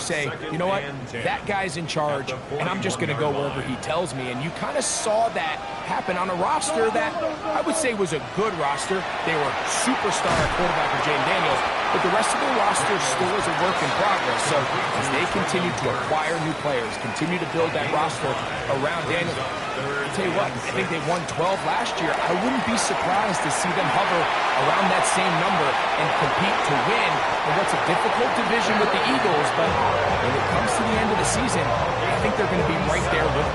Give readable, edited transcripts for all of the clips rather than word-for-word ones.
say, you know what, that guy's in charge, and I'm just going to go wherever he tells me. And you kind of saw that happen on a roster that I would say was a good roster. They were superstar at quarterback with Jayden Daniels, but the rest of the roster still is a work in progress. So as they continue to acquire new players, continue to build that roster around Daniels, I'll tell you what, I think they won 12 last year. I wouldn't be surprised to see them hover around that same number and compete to win in what's a difficult division with the Eagles. But when it comes to the end of the season, I think they're going to be right there with them.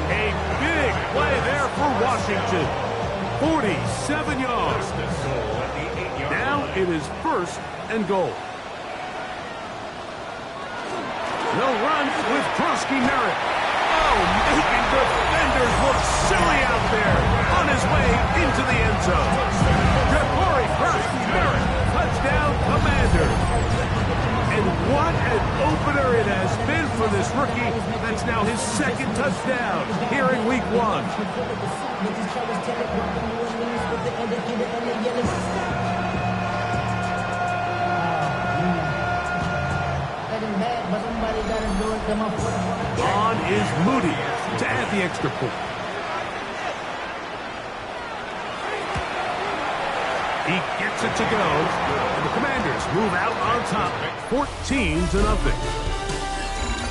A big play there for Washington. 47 yards. Now it is 1st and goal. No run with Krusky Merritt. Oh, making defenders look silly out there on his way into the end zone. Ja'Cory Krusky-Merritt, touchdown Commanders. And what an opener it has been for this rookie. That's now his 2nd touchdown here in week 1. On is Moody to add the extra point. He gets it to go, and the Commanders move out on top, 14-0.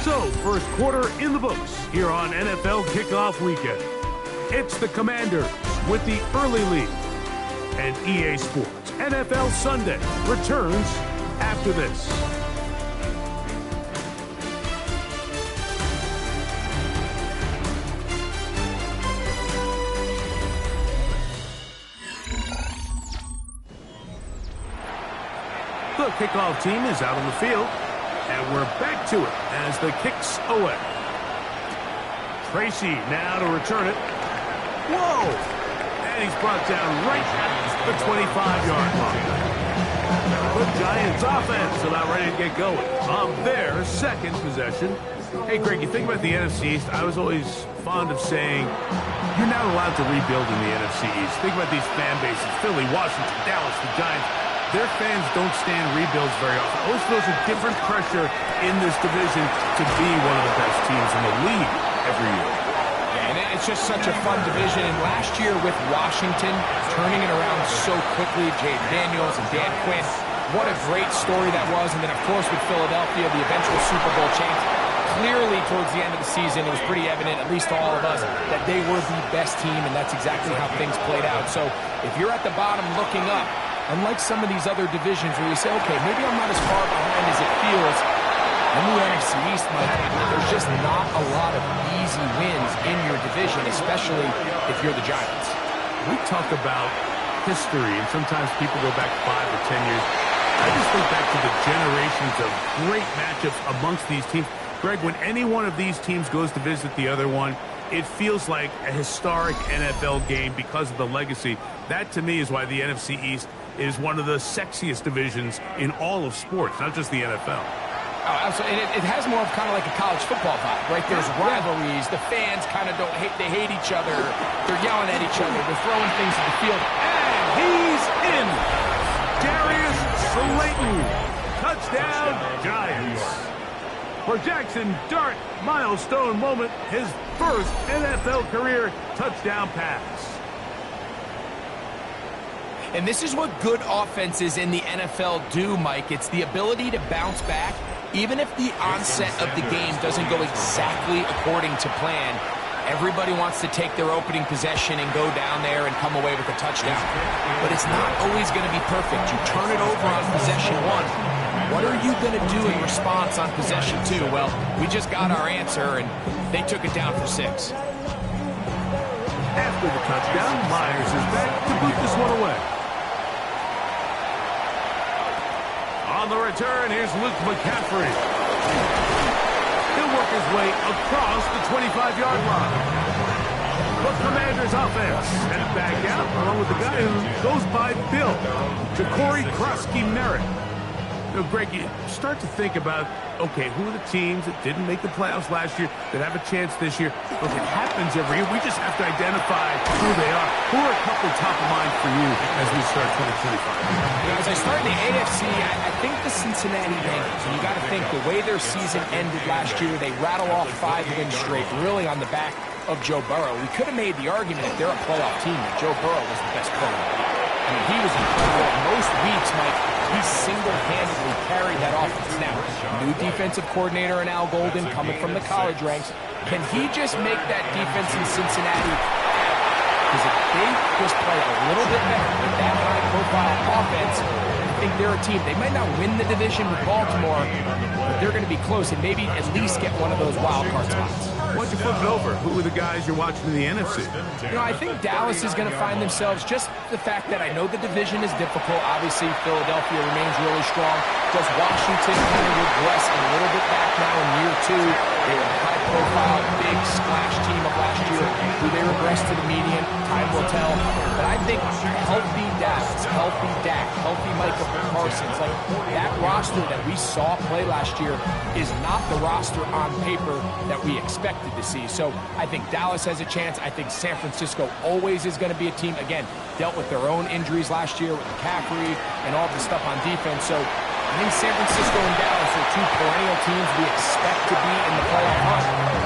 So, first quarter in the books here on NFL Kickoff Weekend. It's the Commanders with the early lead, and EA Sports NFL Sunday returns after this. The kickoff team is out on the field, and we're back to it as the kick's away. Tracy now to return it. Whoa! And he's brought down right at the 25-yard line. The Giants offense about ready to get going on their 2nd possession. Hey, Greg, you think about the NFC East, I was always fond of saying, you're not allowed to rebuild in the NFC East. Think about these fan bases, Philly, Washington, Dallas, the Giants. Their fans don't stand rebuilds very often. It always feels a different pressure in this division to be one of the best teams in the league every year. Yeah, and it's just such a fun division. And last year with Washington turning it around so quickly, Jayden Daniels and Dan Quinn, what a great story that was. And then, of course, with Philadelphia, the eventual Super Bowl champs. Clearly, towards the end of the season, it was pretty evident, at least to all of us, that they were the best team, and that's exactly how things played out. So if you're at the bottom looking up, unlike some of these other divisions where you say, okay, maybe I'm not as far behind as it feels, in the NFC East, Mike, there's just not a lot of easy wins in your division, especially if you're the Giants. We talk about history, and sometimes people go back 5 or 10 years. I just think back to the generations of great matchups amongst these teams. Greg, when any one of these teams goes to visit the other one, it feels like a historic NFL game because of the legacy. That, to me, is why the NFC East is one of the sexiest divisions in all of sports, not just the NFL. Oh, absolutely. And it has more of kind of like a college football vibe, right? There's rivalries. The fans kind of don't hate. They hate each other. They're yelling at each other. They're throwing things at the field. And he's in. Darius Slayton. Touchdown, Giants. For Jackson Dart, milestone moment, his first NFL career touchdown pass. And this is what good offenses in the NFL do, Mike. It's the ability to bounce back, even if the onset of the game doesn't go exactly according to plan. Everybody wants to take their opening possession and go down there and come away with a touchdown. But it's not always going to be perfect. You turn it over on possession 1. What are you going to do in response on possession 2? Well, we just got our answer, and they took it down for 6. After the touchdown, Myers is back to boot this one away. On the return, here's Luke McCaffrey. He'll work his way across the 25-yard line. The Commanders offense sent it back out along with the guy who goes by Bill, Ja'Cory Krusky Merritt. You know, Greg, you start to think about, okay, who are the teams that didn't make the playoffs last year that have a chance this year? Look, it happens every year. We just have to identify who they are. Who are a couple top of mind for you as we start 2025? As I start in the AFC, I think the Cincinnati Bengals. And you got to think the way their season ended last year, they rattle off 5 wins straight, really on the back of Joe Burrow. We could have made the argument if they're a playoff team that Joe Burrow was the best player in the league. I mean, he was incredible. Most weeks, Mike, he single-handedly carried that offense. Now, new defensive coordinator in Al Golden coming from the college ranks. Can he just make that defense in Cincinnati? Because if they just play a little bit better with that high-profile offense, I think they're a team. They might not win the division with Baltimore, but they're going to be close and maybe at least get one of those wild card spots. Why don't you flip it over? Who are the guys you're watching in the NFC? You know, I think Dallas is going to find themselves, just the fact that I know the division is difficult. Obviously, Philadelphia remains really strong. Does Washington kind of regress a little bit back now in year 2? They were a high-profile, big splash team of last year. Do they regress to the median? Time will tell. But I think healthy Dallas, healthy Dak, healthy Michael Parsons, like that roster that we saw play last year is not the roster on paper that we expected to see. So I think Dallas has a chance. I think San Francisco always is going to be a team, again, dealt with their own injuries last year with McCaffrey and all the stuff on defense. So I think San Francisco and Dallas are 2 perennial teams we expect to be in the playoff hunt.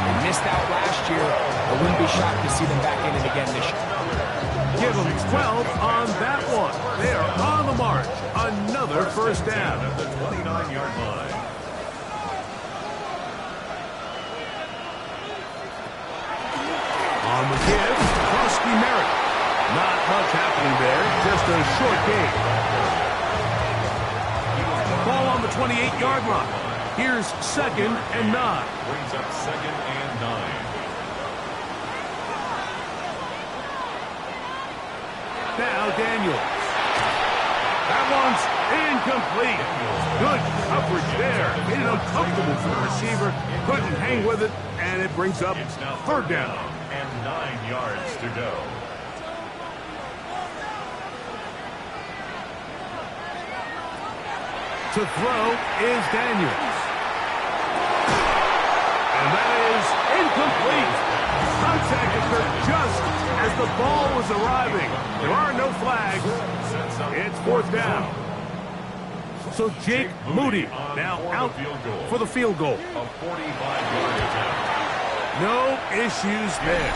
They missed out last year. I wouldn't be shocked to see them back in it again this year. Give them 12 on that one. They are on the march. Another first down. At the 29-yard line. On the give, Krusty Merritt. Not much happening there, just a short gain. Ball on the 28-yard line. Here's 2nd and 9. Brings up 2nd and 9. Now Daniels. That one's incomplete. Good coverage there. Made it uncomfortable for the receiver. Couldn't hang with it, and it brings up It's now 3rd down. And 9 yards to go. To throw is Daniels. And that is incomplete. Contact occurred just as the ball was arriving. There are no flags. It's 4th down. So Jake Moody now out for the field goal. A 45-yard attempt. No issues there.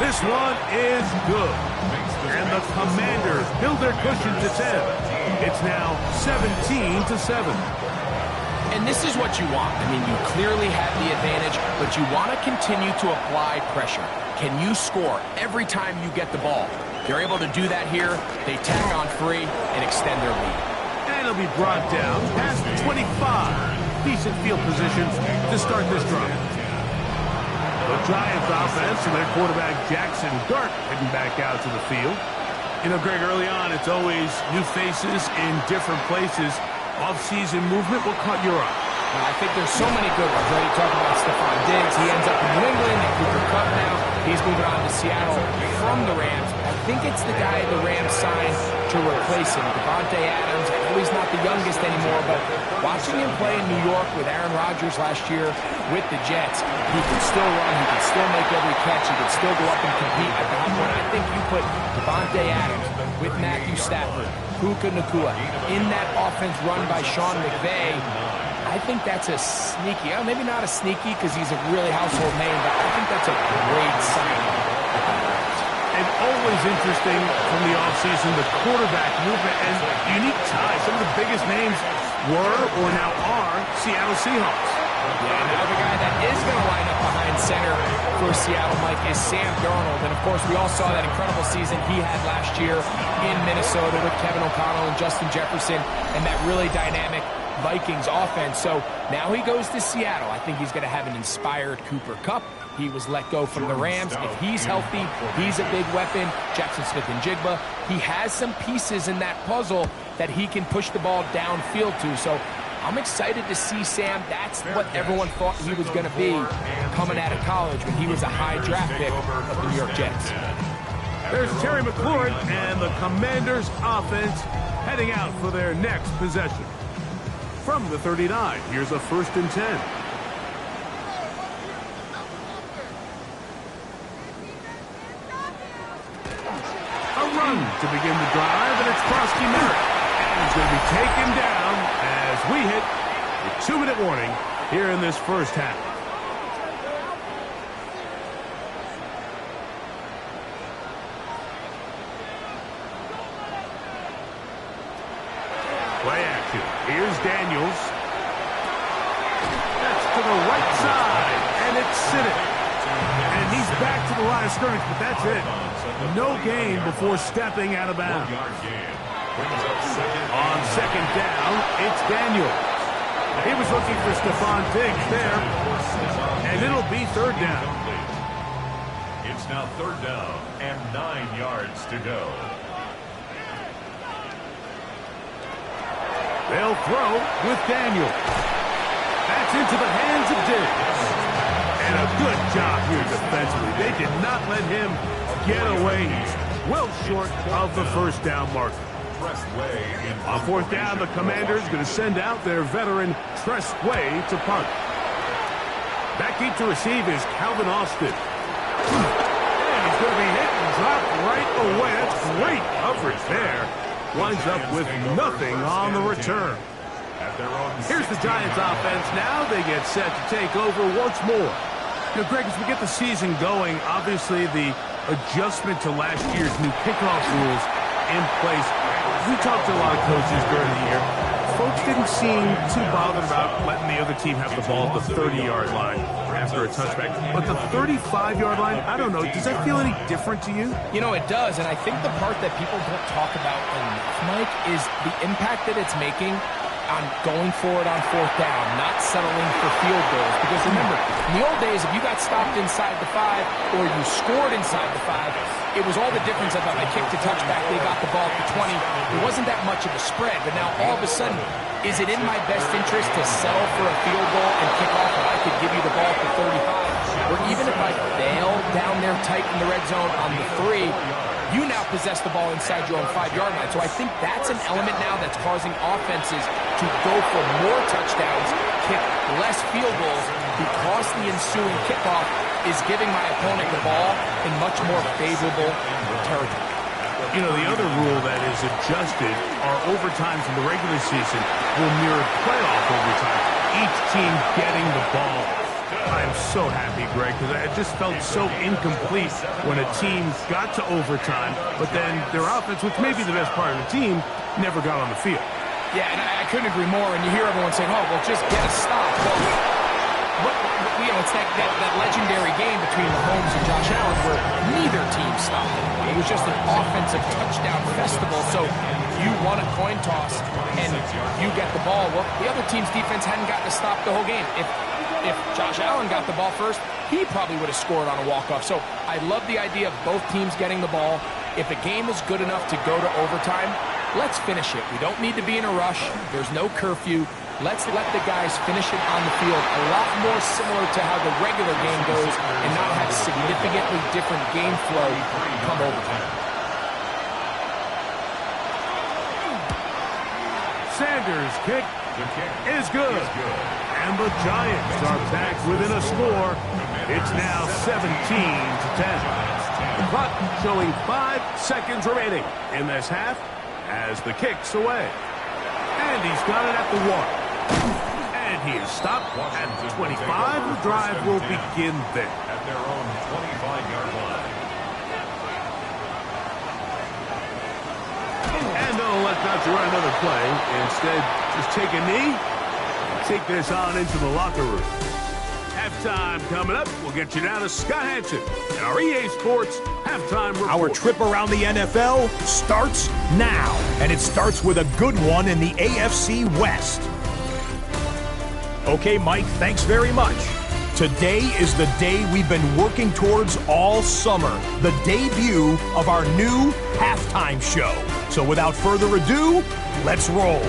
This one is good. And the Commanders build their cushion to 10. It's now 17-7. And this is what you want. I mean, you clearly have the advantage, but you want to continue to apply pressure. Can you score every time you get the ball? They're able to do that here. They tack on 3 and extend their lead. And it'll be brought down past 25. Decent field position to start this drive. The Giants offense and their quarterback Jackson Dart heading back out to the field. You know, Greg, early on, it's always new faces in different places. Off-season movement, what caught your eye? Well, I think there's so many good ones. Right? You talk about Stephon Diggs. He ends up in New England. And Cooper Kupp now. He's moving on to Seattle from the Rams. I think it's the guy the Rams signed to replace him, Davante Adams. I know he's not the youngest anymore, but watching him play in New York with Aaron Rodgers last year with the Jets, he could still run. He could still make every catch. He could still go up and compete. When I think you put Davante Adams with Matthew Stafford, Puka Nacua in that offense run by Sean McVay, I think that's a sneaky, maybe not a sneaky because he's a really household name, but I think that's a great sign. And always interesting from the offseason, the quarterback movement and unique ties. Some of the biggest names were or now are Seattle Seahawks. Yeah, now the guy that is going to line up behind center for Seattle, Mike, is Sam Darnold. And, of course, we all saw that incredible season he had last year in Minnesota with Kevin O'Connell and Justin Jefferson and that really dynamic Vikings offense. So now he goes to Seattle. I think he's going to have an inspired Cooper Kupp. He was let go from the Rams. If he's healthy, he's a big weapon. Jackson Smith-Njigba. He has some pieces in that puzzle that he can push the ball downfield to. So I'm excited to see Sam. That's what everyone thought he was going to be coming out of college when he was a high draft pick of the New York Jets. There's Terry McLaurin and the Commanders offense heading out for their next possession. from the 39. Here's a 1st and 10. A run to begin the drive, and it's Frosty Merritt. And he's going to be taken down as we hit the 2-minute warning here in this first half. Play action. Here's Daniels. That's to the right side, and it's Siddick. And he's back to the line of scrimmage, but that's it. No gain before stepping out of bounds. On 2nd down, it's Daniels. He was looking for Stephon Diggs there, and it'll be 3rd down. It's now 3rd down and 9 yards to go. They'll throw with Daniels. That's into the hands of Diggs. And a good job here defensively. They did not let him get away. Well short of the 1st down marker. On 4th down, the Commanders going to send out their veteran Tress Way to punt. Back deep to receive is Calvin Austin. And he's going to be hit and dropped right away. That's great coverage there. Winds up with nothing on the return. Here's the Giants offense now. They get set to take over once more. You know, Greg, as we get the season going, obviously the adjustment to last year's new kickoff rules in place. We talked to a lot of coaches during the year. Folks didn't seem too bothered about letting the other team have the ball at the 30-yard line after a touchback. But the 35-yard line, I don't know, does that feel any different to you? You know, it does, and I think the part that people don't talk about enough, Mike, is the impact that it's making on going forward on 4th down, not settling for field goals. Because remember, in the old days, if you got stopped inside the 5 or you scored inside the 5, it was all the difference of they kicked a touchback, they got the ball at the 20. It wasn't that much of a spread, but now all of a sudden, is it in my best interest to settle for a field goal and kick off when I could give you the ball at the 35? Or even if I fail down there tight in the red zone on the 3, you now possess the ball inside your own 5-yard line. So I think that's an element now that's causing offenses to go for more touchdowns, kick less field goals, because the ensuing kickoff is giving my opponent the ball in much more favorable territory. You know, the other rule that is adjusted are overtimes in the regular season will mirror playoff overtime, each team getting the ball. I'm so happy, Greg, because it just felt so incomplete when a team got to overtime, but then their offense, which may be the best part of the team, never got on the field. Yeah, and I couldn't agree more, and you hear everyone saying, oh, well, just get a stop. Well, you know, it's that legendary game between Mahomes and Josh Allen where neither team stopped it. It was just an offensive touchdown festival, so you won a coin toss, and you get the ball. Well, the other team's defense hadn't gotten to stop the whole game. If Josh Allen got the ball first, he probably would have scored on a walk-off. So I love the idea of both teams getting the ball. If a game is good enough to go to overtime, let's finish it. We don't need to be in a rush. There's no curfew. Let's let the guys finish it on the field. A lot more similar to how the regular game goes and not have significantly different game flow come overtime. Sanders' kick is good. And the Giants are back within a score. It's now 17-10. The clock showing 5 seconds remaining in this half as the kick's away. And he's got it at the 1. And he is stopped at the 25. The drive will begin there. At their own 25-yard line. And they'll elect not to run another play. Instead, just take a knee and take this on into the locker room. Halftime coming up. We'll get you down to Scott Hanson and our EA Sports Halftime Report. Our trip around the NFL starts now, and it starts with a good one in the AFC West. Okay, Mike, thanks very much. Today is the day we've been working towards all summer, the debut of our new halftime show. So without further ado, let's roll.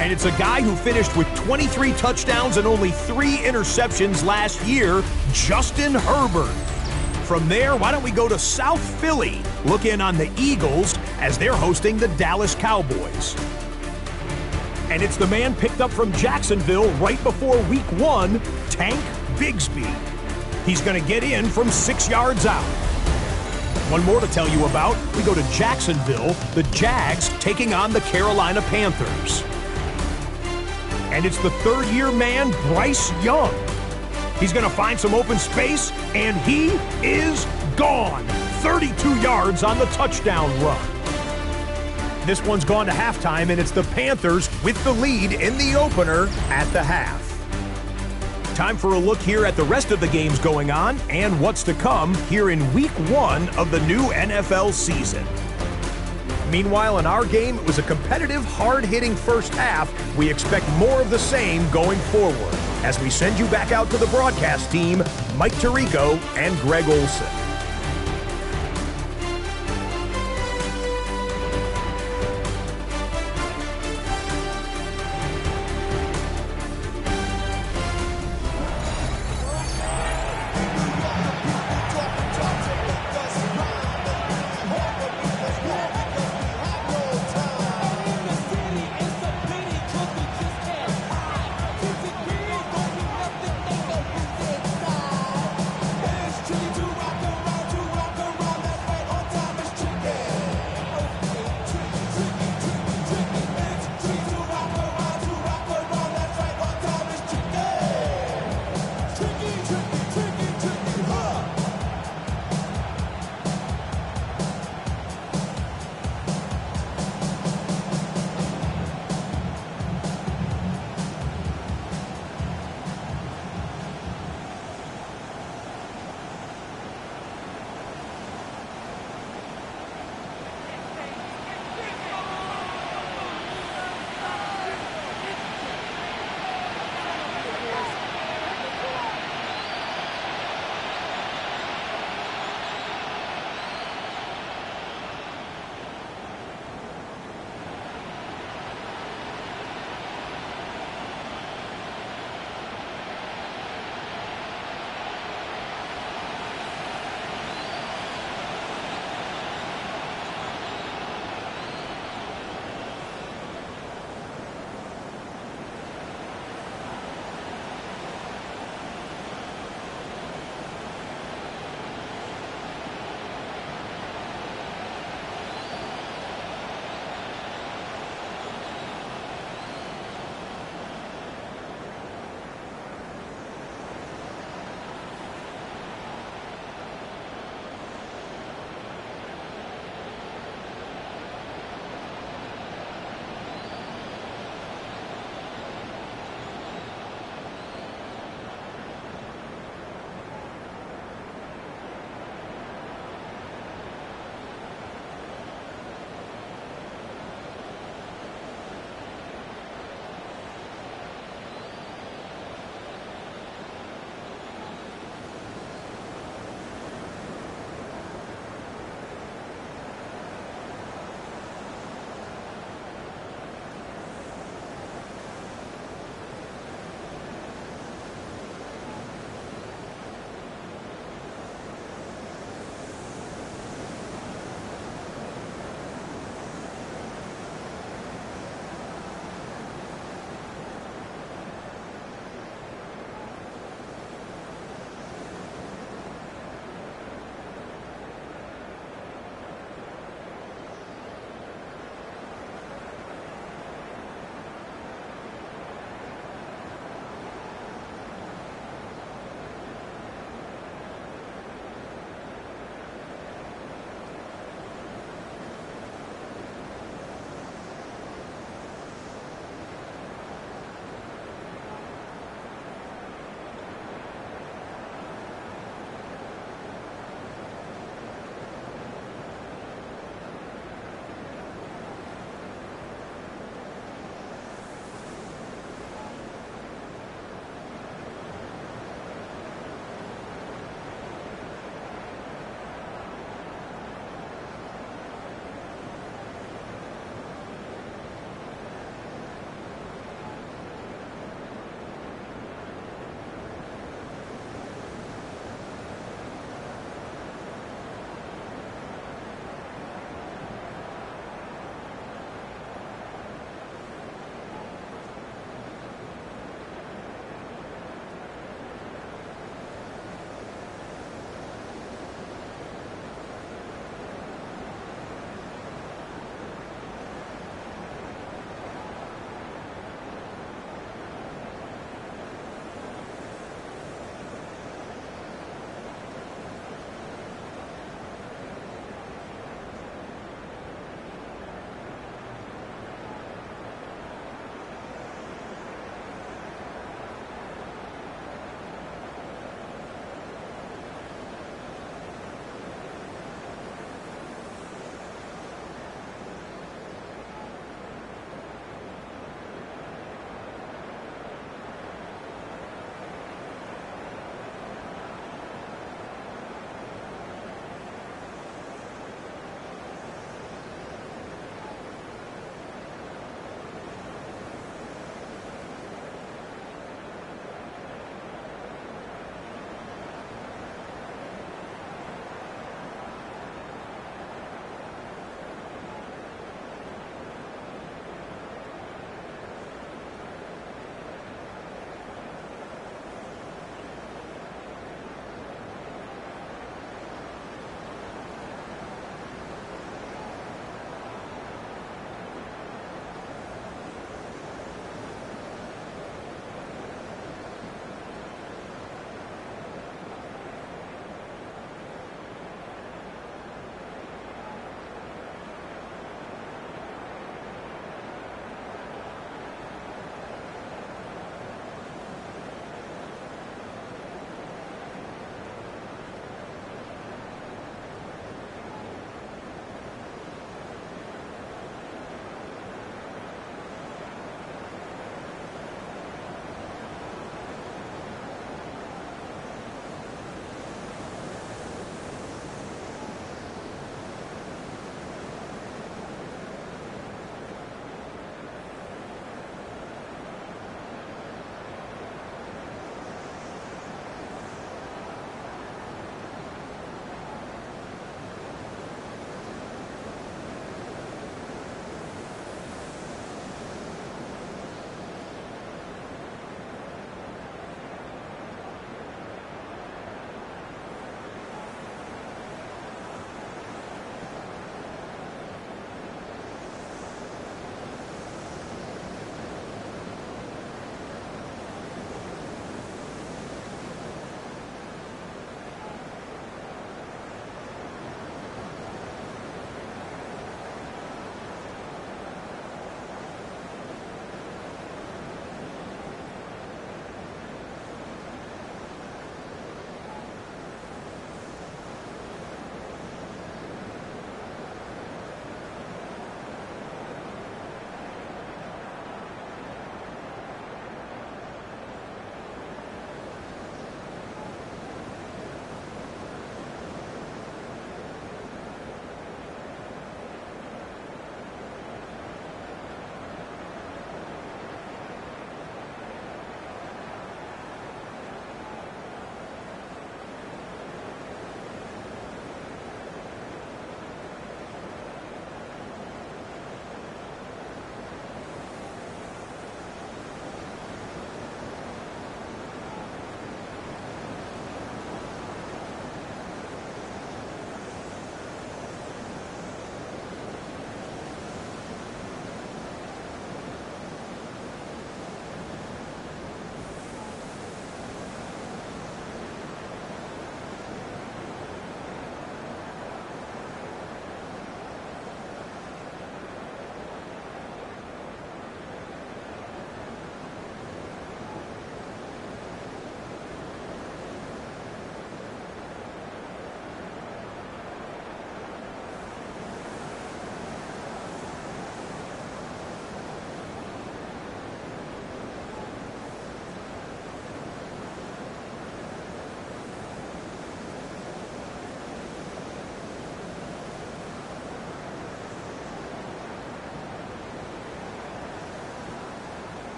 And it's a guy who finished with 23 touchdowns and only 3 interceptions last year, Justin Herbert. From there, why don't we go to South Philly, look in on the Eagles as they're hosting the Dallas Cowboys. And it's the man picked up from Jacksonville right before Week 1, Tank Bigsby. He's going to get in from 6 yards out. One more to tell you about. We go to Jacksonville, the Jags taking on the Carolina Panthers. And it's the third-year man, Bryce Young. He's going to find some open space, and he is gone. 32 yards on the touchdown run. This one's gone to halftime, and it's the Panthers with the lead in the opener at the half. Time for a look here at the rest of the games going on and what's to come here in Week 1 of the new NFL season. Meanwhile, in our game, it was a competitive, hard-hitting first half. We expect more of the same going forward. As we send you back out to the broadcast team, Mike Tirico and Greg Olson. To rock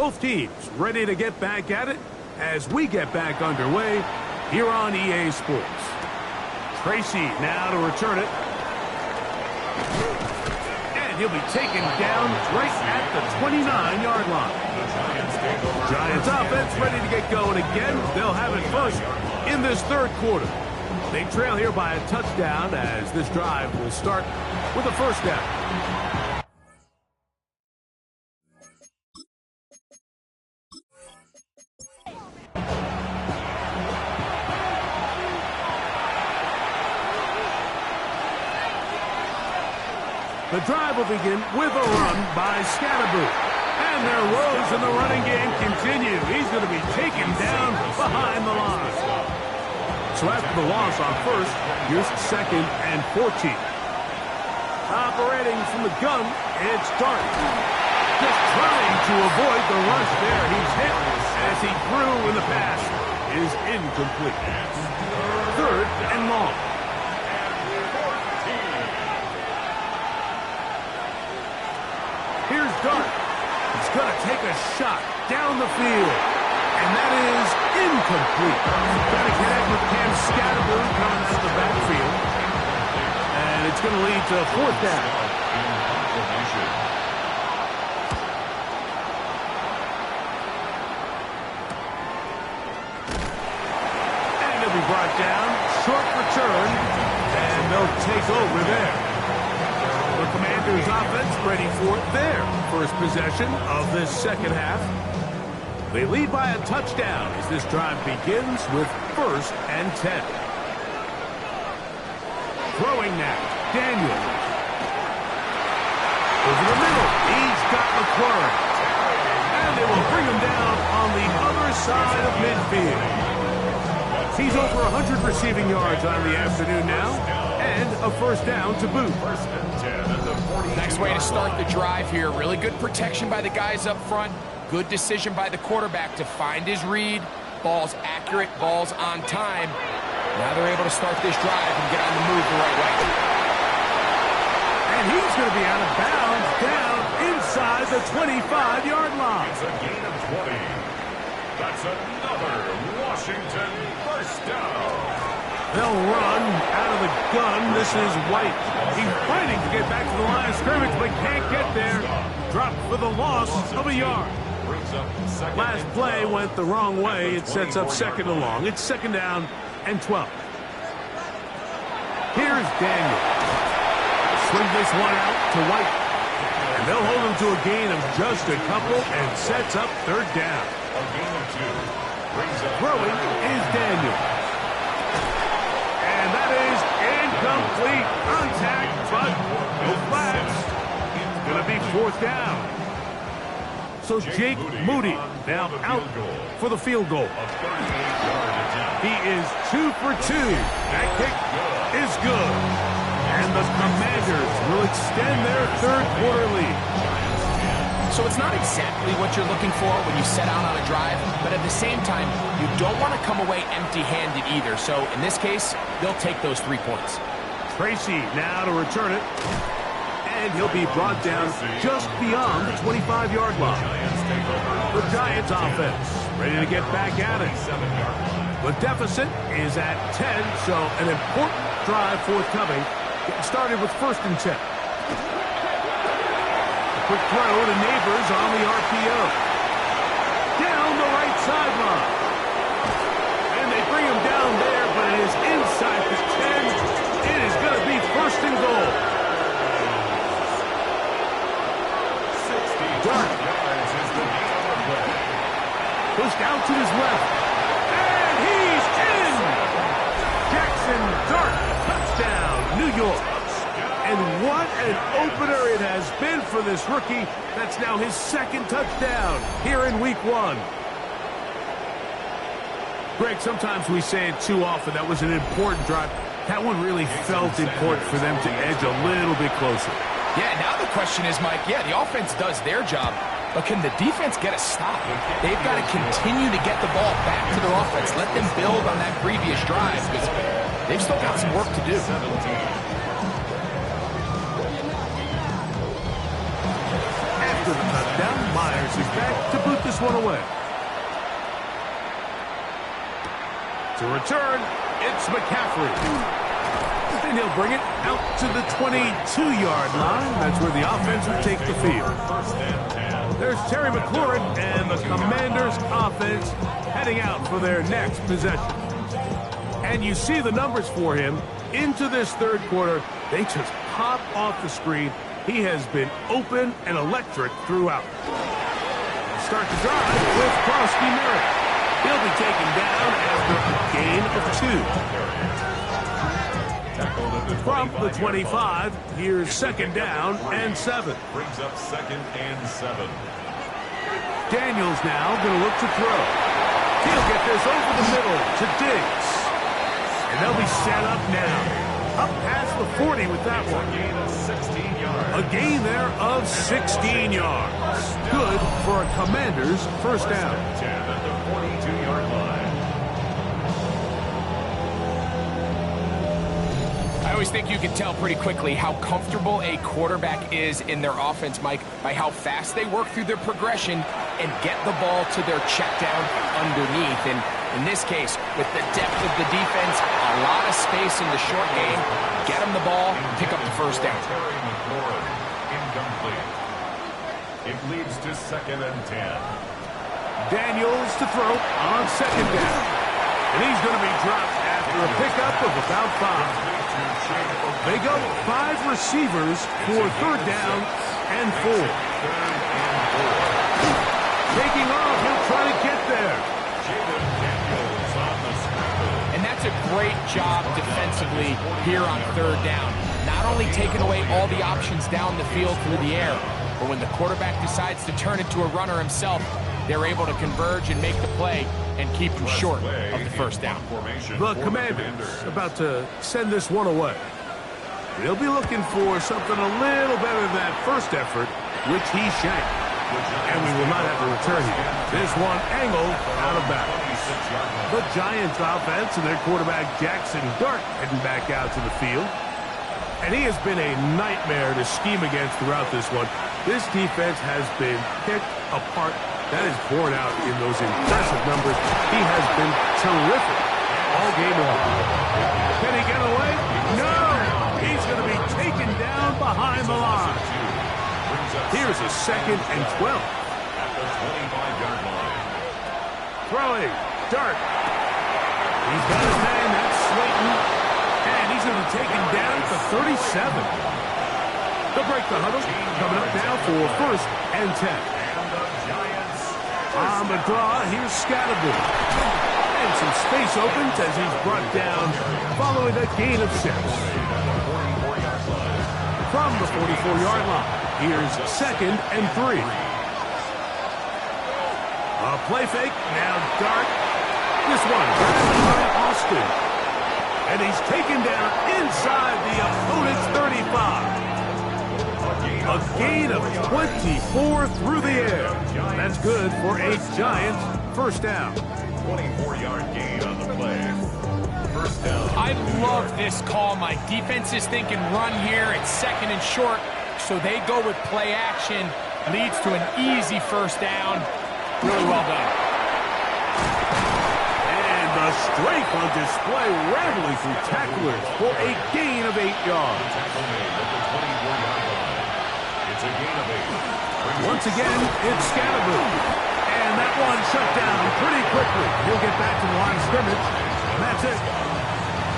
Both teams ready to get back at it as we get back underway here on EA Sports. Tracy now to return it. And he'll be taken down right at the 29-yard line. Giants offense ready to get going again. They'll have it first in this third quarter. They trail here by a touchdown as this drive will start with a first down. The drive will begin with a run by Scatterboo. And their woes in the running game continue. He's going to be taken down behind the line. So after the loss on first, here's 2nd and 14. Operating from the gun, it's Dart. Just trying to avoid the rush there. He's hit as he threw in the pass. Is incomplete. 3rd and long. Here's Dart. He's going to take a shot down the field. And that is incomplete. Got to connect with Cam Scatterboo coming out of the backfield. And it's going to lead to a 4th down. And he'll be brought down. Short return. And they'll take over there. The Commanders offense ready for their first possession of this second half. They lead by a touchdown as this drive begins with 1st and 10. Throwing now, Daniel. Over the middle, he's got McLaurin. And they will bring him down on the other side of midfield. He's over 100 receiving yards on the afternoon now, and a first down to boot. Nice way to start the drive here. Really good protection by the guys up front. Good decision by the quarterback to find his read. Ball's accurate, ball's on time. Now they're able to start this drive and get on the move the right way. And he's going to be out of bounds down inside the 25-yard line. It's a gain of 20. That's another Washington first down. They'll run out of the gun. This is White. He's fighting to get back to the line of scrimmage, but can't get there. Dropped for the loss of a yard. Last play went the wrong way. It sets up 2nd and long. It's 2nd down and 12. Here's Daniel. Swing this one out to White. And they'll hold him to a gain of just a couple and sets up 3rd down. A gain of 2. Throwing is Daniel. And that is incomplete. Contact, but no flags. It's going to be 4th down. So Jake Moody now out for the field goal. He is 2 for 2. That kick is good. And the Commanders will extend their 3rd quarter lead. So it's not exactly what you're looking for when you set out on a drive, but at the same time, you don't want to come away empty-handed either. So in this case, they'll take those 3 points. Tracy now to return it. And he'll be brought down just beyond the 25-yard line. The Giants offense ready to get back at it. The deficit is at 10, so an important drive forthcoming. Getting started with 1st and 10. A quick throw to Neighbors on the RPO. Down the right sideline. And they bring him down there, but it is inside the 10. It is going to be 1st and goal. Dart goes down to his left. And he's in! Jackson Dart, touchdown, New York. And what an opener it has been for this rookie. That's now his 2nd touchdown here in week 1. Greg, sometimes we say it too often. That was an important drive. That one really felt important for them to edge a little bit closer. Yeah, now the question is, Mike, yeah, the offense does their job, but can the defense get a stop? They've got to continue to get the ball back to their offense. Let them build on that previous drive because they've still got some work to do. After the touchdown, Myers is back to boot this one away. To return, it's McCaffrey. And he'll bring it out to the 22-yard line. That's where the offense will take the field. There's Terry McLaurin and the Commanders' offense heading out for their next possession. And you see the numbers for him into this third quarter. They just pop off the screen. He has been open and electric throughout. Start the drive with Crosby Merritt. He'll be taken down after a gain of 2. From the 25, here's second down and 7. Brings up second and 7. Daniels now going to look to throw. He'll get this over the middle to Diggs. And they'll be set up now. Up past the 40 with that one. A gain there of 16 yards. Good for a Commanders first down. 10 at the 42-yard line. I always think you can tell pretty quickly how comfortable a quarterback is in their offense, Mike, by how fast they work through their progression and get the ball to their check down underneath. And in this case, with the depth of the defense, a lot of space in the short game, get them the ball, pick up the first down. Terry McLaurin, incomplete. It leads to second and 10. Daniels to throw on second down. And he's going to be dropped after a pickup of about 5. They go 5 receivers for third down and 4. Taking off, he'll try to get there. And that's a great job defensively here on third down. Not only taking away all the options down the field through the air, but when the quarterback decides to turn it to a runner himself, they're able to converge and make the play and keep him short of the first down. The Commanders about to send this one away. They'll be looking for something a little better than that first effort, which he shanked. And we will not have a return here. This one angled out of bounds. The Giants offense and their quarterback Jackson Dart heading back out to the field. And he has been a nightmare to scheme against throughout this one. This defense has been picked apart. That is borne out in those impressive numbers. He has been terrific all game long. Can he get away? No! He's going to be taken down behind the line. Here's a second and 12. At the 25-yard line. Throwing. Dart. He's got his man. That's Slayton. And he's going to be taken down to 37. They'll break the huddle. Coming up now for first and 10. On the draw, here's Scattergood. And some space opens as he's brought down following a gain of 6. From the 44-yard line, here's second and 3. A play fake, now Dart. This one, by Austin. And he's taken down inside the opponent's 35. A gain of 24 through the air. That's good for a Giants first down. 24-yard gain on the play. First down. I love this call. My defense is thinking run here. It's second and short, so they go with play action. Leads to an easy first down. Really well done. And the strength on display, rambling through tacklers for a gain of 8 yards. Tackle made at the 24-yard line. It's a gain of 8. Once again, it's Scattergood. And that one shut down pretty quickly. He'll get back to the line of scrimmage. And that's it.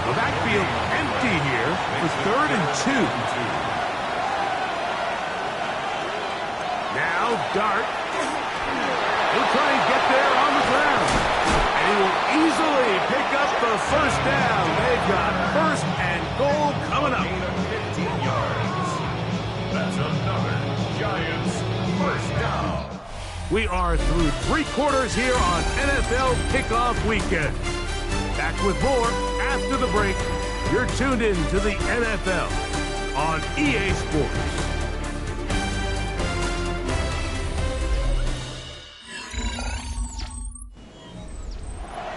The backfield empty here for third and 2. Now Dart. He'll try and get there on the ground. And he will easily pick up the first down. They've got first and goal coming up. Gain of 15 yards. That's another Giants first down. We are through 3 quarters here on NFL Kickoff Weekend. Back with more after the break. You're tuned in to the NFL on EA Sports.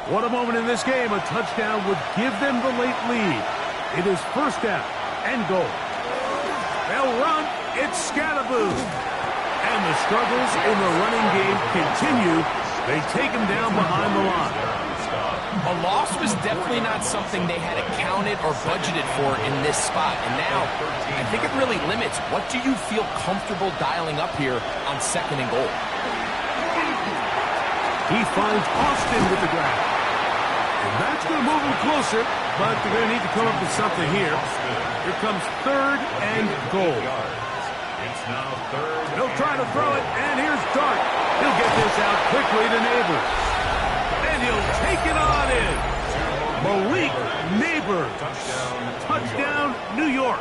What a moment in this game. A touchdown would give them the late lead. It is first down and goal. They'll run. It's Scattergood. And the struggles in the running game continue. They take him down behind the line. A loss was definitely not something they had accounted or budgeted for in this spot. And now, I think it really limits what do you feel comfortable dialing up here on 2nd and goal. He finds Austin with the grab. And that's going to move him closer, but they're going to need to come up with something here. Here comes 3rd and goal. It's now 3rd. He'll try to throw it, and here's Dart. He'll get this out quickly to Neighbors. And he'll take it on in. Malik Neighbors. Touchdown, New York.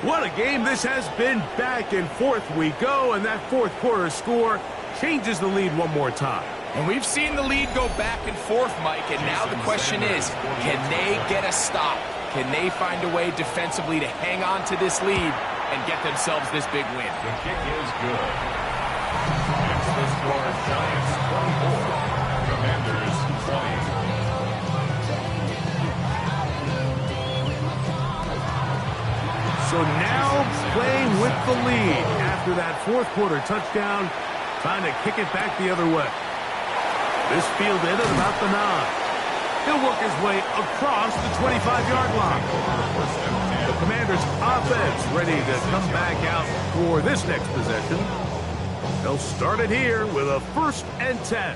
What a game this has been. Back and forth we go, and that 4th quarter score changes the lead one more time. And we've seen the lead go back and forth, Mike, and now the question is, can they get a stop? Can they find a way defensively to hang on to this lead and get themselves this big win? The kick is good. It's the score, Giants 24, Commanders 20. So now playing with the lead after that 4th quarter touchdown, trying to kick it back the other way. This field in at about the 9. He'll work his way across the 25-yard line. The Commanders' offense ready to come back out for this next possession. They'll start it here with a 1st and 10.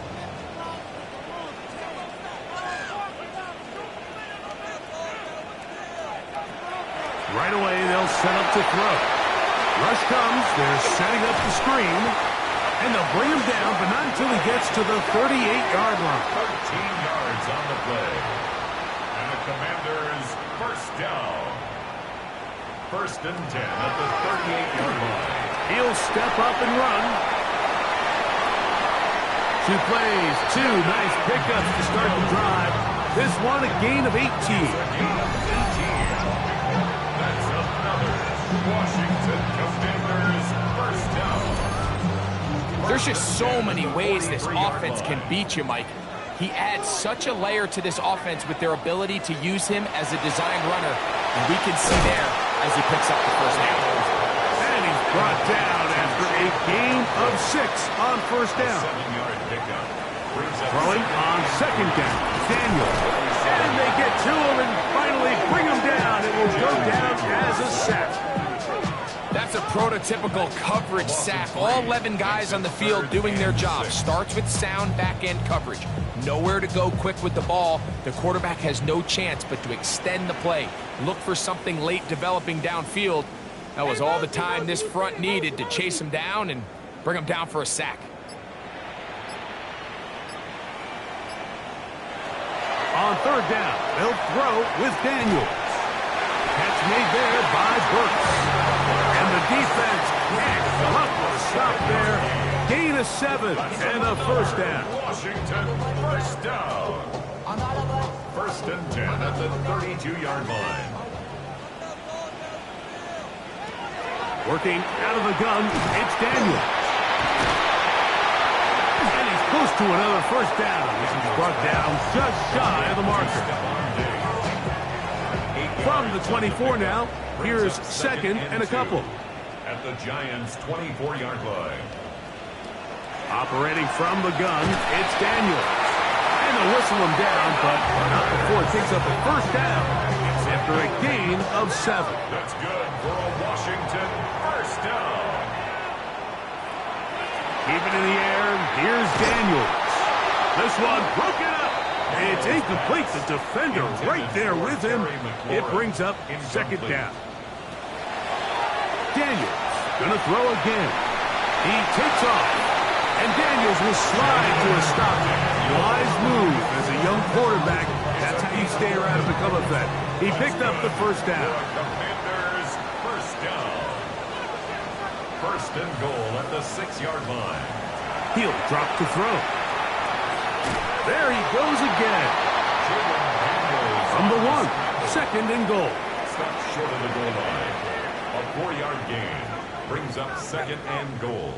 Right away, they'll set up to throw. Rush comes. They're setting up the screen. And they'll bring him down, but not until he gets to the 38-yard line. 13 yards on the play. And the Commanders first down. 1st and 10 at the 38-yard line. He'll step up and run. 2 plays, 2 nice pickups to start the drive. This one a gain of 18. That's another Washington Commanders first down. There's just so many ways this offense can beat you, Mike. He adds such a layer to this offense with their ability to use him as a design runner. And we can see there as he picks up the first down. And he's brought down after a gain of 6 on 1st down. 7-yard pickup. Throwing on 2nd down. Daniel. And they get to him and finally bring him down. It will go down as a sack. That's a prototypical coverage sack. All 11 guys on the field doing their job. Starts with sound back-end coverage. Nowhere to go quick with the ball. The quarterback has no chance but to extend the play. Look for something late developing downfield. That was all the time this front needed to chase him down and bring him down for a sack. On 3rd down, they'll throw with Daniels. Catch made there by Burks. And the defense can't come up with a stop there. Gain of 7 and a 1st down. Washington first down. 1st and 10 at the 32-yard line. Working out of the gun, it's Daniels. And he's close to another 1st down. This is brought down just shy of the marker. From the 24 now, here's 2nd and a couple. At the Giants' 24-yard line. Operating from the gun, it's Daniels. And they'll whistle him down, but not before it takes up a 1st down. After a gain of 7. That's good for a Washington first down. Keep it in the air, here's Daniels. This one broken up. It's incomplete. The defender right there with him. It brings up 2nd down. Daniels gonna throw again. He takes off. And Daniels will slide to a stop. Wise move as a young quarterback. That's how you stay around and become a vet. He picked up the 1st down. Commanders first down. 1st and goal at the 6-yard line. He'll drop to throw. There he goes again. From the 1, 2nd and goal. Stop short of the goal line. A 4-yard gain brings up 2nd and goal.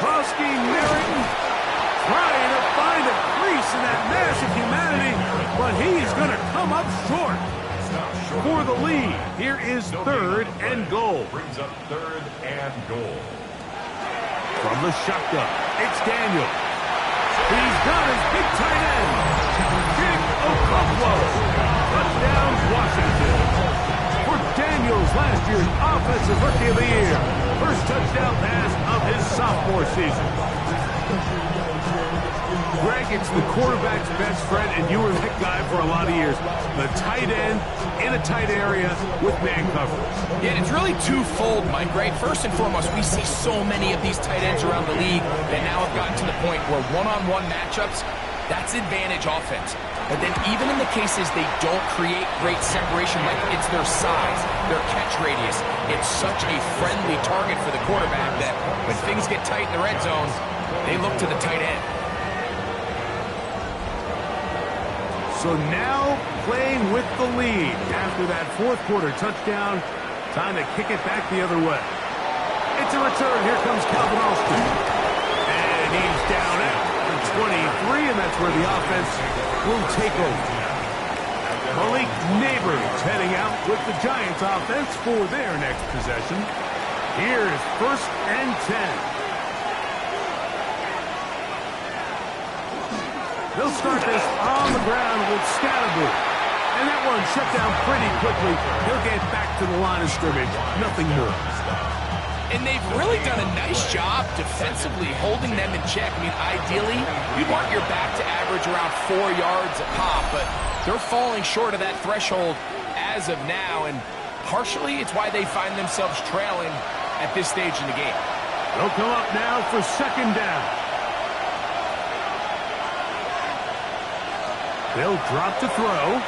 Husky Merritt trying to find a crease in that mass of humanity, but he's going to come up short. For the lead, here is third and goal. Brings up third and goal. From the shotgun, it's Daniel. He's got his big tight end, Jake Okonkwo. Touchdown, Washington. For Daniels, last year's Offensive Rookie of the Year. First touchdown pass of his sophomore season. Greg, it's the quarterback's best friend, and you were that guy for a lot of years. The tight end in a tight area with man coverage. Yeah, it's really twofold, Mike, right? First and foremost, we see so many of these tight ends around the league that now have gotten to the point where one-on-one matchups, that's advantage offense. But then even in the cases they don't create great separation, like it's their size, their catch radius, it's such a friendly target for the quarterback that when things get tight in the red zone, they look to the tight end. So now playing with the lead after that fourth quarter touchdown, time to kick it back the other way. It's a return. Here comes Calvin Austin. And he's down out for 23, and that's where the offense will take over. Malik Neighbors heading out with the Giants offense for their next possession. Here's first and 10. They'll start this on the ground with Scatterby. And that one shut down pretty quickly. He'll get back to the line of scrimmage. Nothing more. And they've really done a nice job defensively holding them in check. I mean, ideally, you'd want your back to average around 4 yards a pop, but they're falling short of that threshold as of now, and partially it's why they find themselves trailing at this stage in the game. They'll come up now for second down. They'll drop to throw.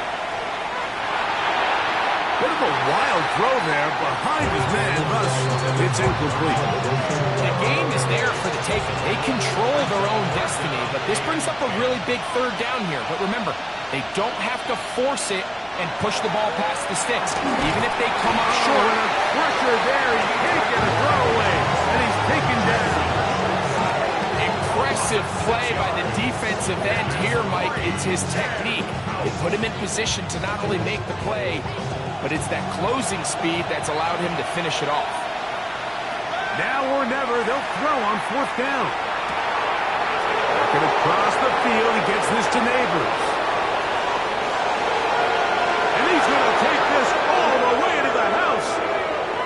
Bit of a wild throw there behind his man, thus it's incomplete. The game is there for the taking. They control their own destiny, but this brings up a really big third down here. But remember, they don't have to force it and push the ball past the sticks, even if they come up short. And a pressure there, he can't get a throwaway, and he's taken down. Impressive play by the defensive end here, Mike. It's his technique. It put him in position to not only make the play, but it's that closing speed that's allowed him to finish it off. Now or never, they'll throw on fourth down. Working across the field, he gets this to Neighbors. And he's going to take this all the way to the house.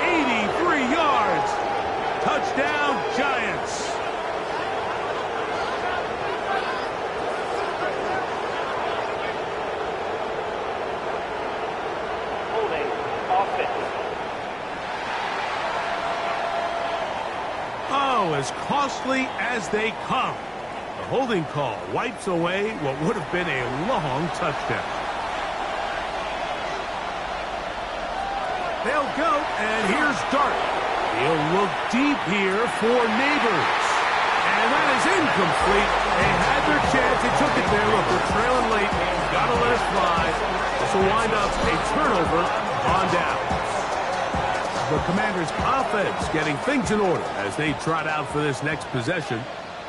83 yards. Touchdown, Giants. Oh, as costly as they come. The holding call wipes away what would have been a long touchdown. They'll go, and here's Dart. He'll look deep here for Neighbors. And that is incomplete. They had their chance. They took it there. Look, they're trailing late. Gotta let it fly. This will wind up a turnover on down. The Commanders' offense getting things in order as they trot out for this next possession.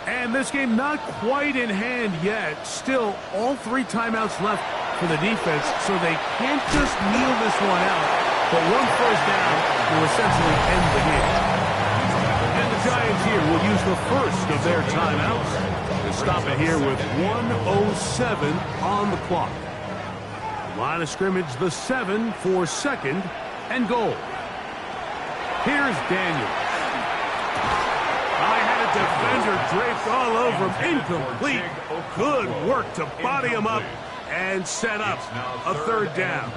And this game not quite in hand yet. Still, all 3 timeouts left for the defense, so they can't just kneel this one out. But one first down will essentially end the game. And the Giants here will use the first of their timeouts to stop it here with 1:07 on the clock. Line of scrimmage, the 7 for second and goal. Here's Daniel. I had a defender draped all over him. Incomplete. Good work to body him up and set up a third down.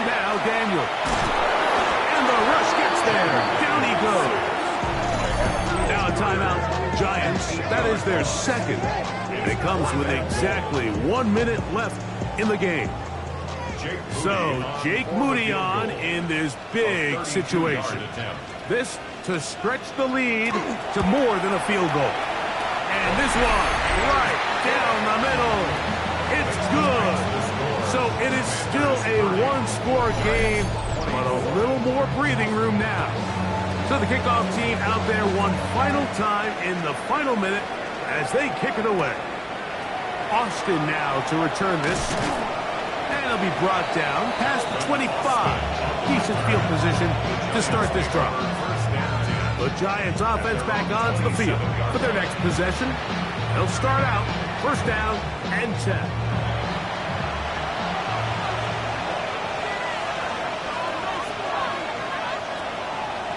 Now Daniel. And the rush gets there. Down he goes. Now a timeout. Giants. That is their second. And it comes with exactly 1 minute left in the game. So, Jake Moody on in this big situation. This to stretch the lead to more than a field goal. And this one, right down the middle. It's good. So, it is still a one-score game, but a little more breathing room now. So, the kickoff team out there one final time in the final minute as they kick it away. Austin now to return this. now be brought down past the 25. Decent field position to start this drive. The Giants offense back onto the field for their next possession. They'll start out first down and 10.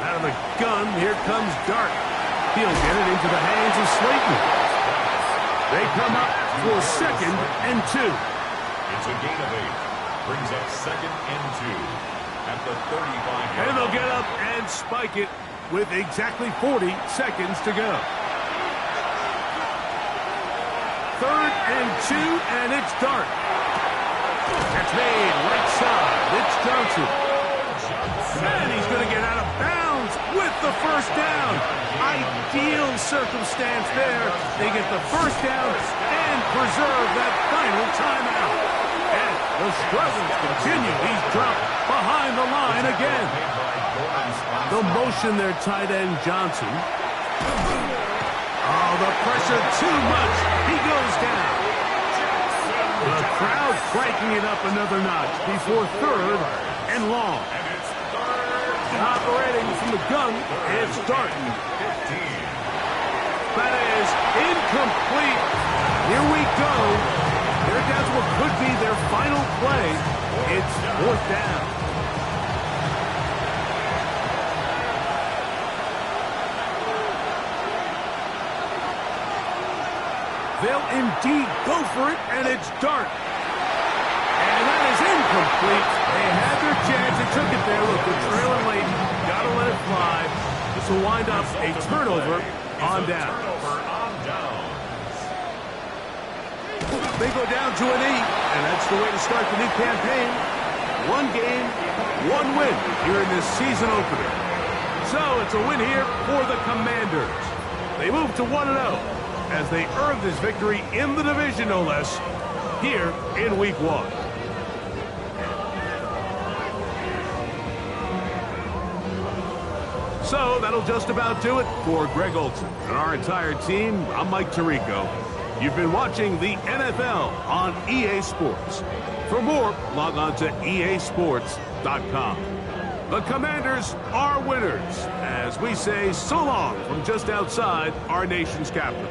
Out of the gun, here comes Dart. He'll get it into the hands of Slayton. They come up for second and 2. It's a gain of 8. Brings up second and 2 at the 35-yard line. And they'll get up and spike it with exactly 40 seconds to go. Third and 2, and it's Dart. That's made right side. It's Johnson. And he's going to get out of bounds with the first down. Ideal circumstance there. They get the first down and preserve that final timeout. And the struggles continue. He's dropped behind the line again. The motion there, tight end Johnson. Oh, the pressure too much. He goes down. The crowd cranking it up another notch before third and long. Operating from the gun, it's Dart. That is incomplete. Here we go. They're down to what could be their final play. It's fourth down. They'll indeed go for it, and it's Dart. And that is incomplete. They had their chance. They took it there. Look, they're trailing late. Got to let it fly. This will wind up a turnover on down. They go down to an 8, and that's the way to start the new campaign. One game, one win here in this season opener. So it's a win here for the Commanders. They move to 1-0 as they earn this victory in the division, no less, here in Week 1. So that'll just about do it for Greg Olsen and our entire team. I'm Mike Tirico. You've been watching the NFL on EA Sports. For more, log on to easports.com. The Commanders are winners as we say so long from just outside our nation's capital.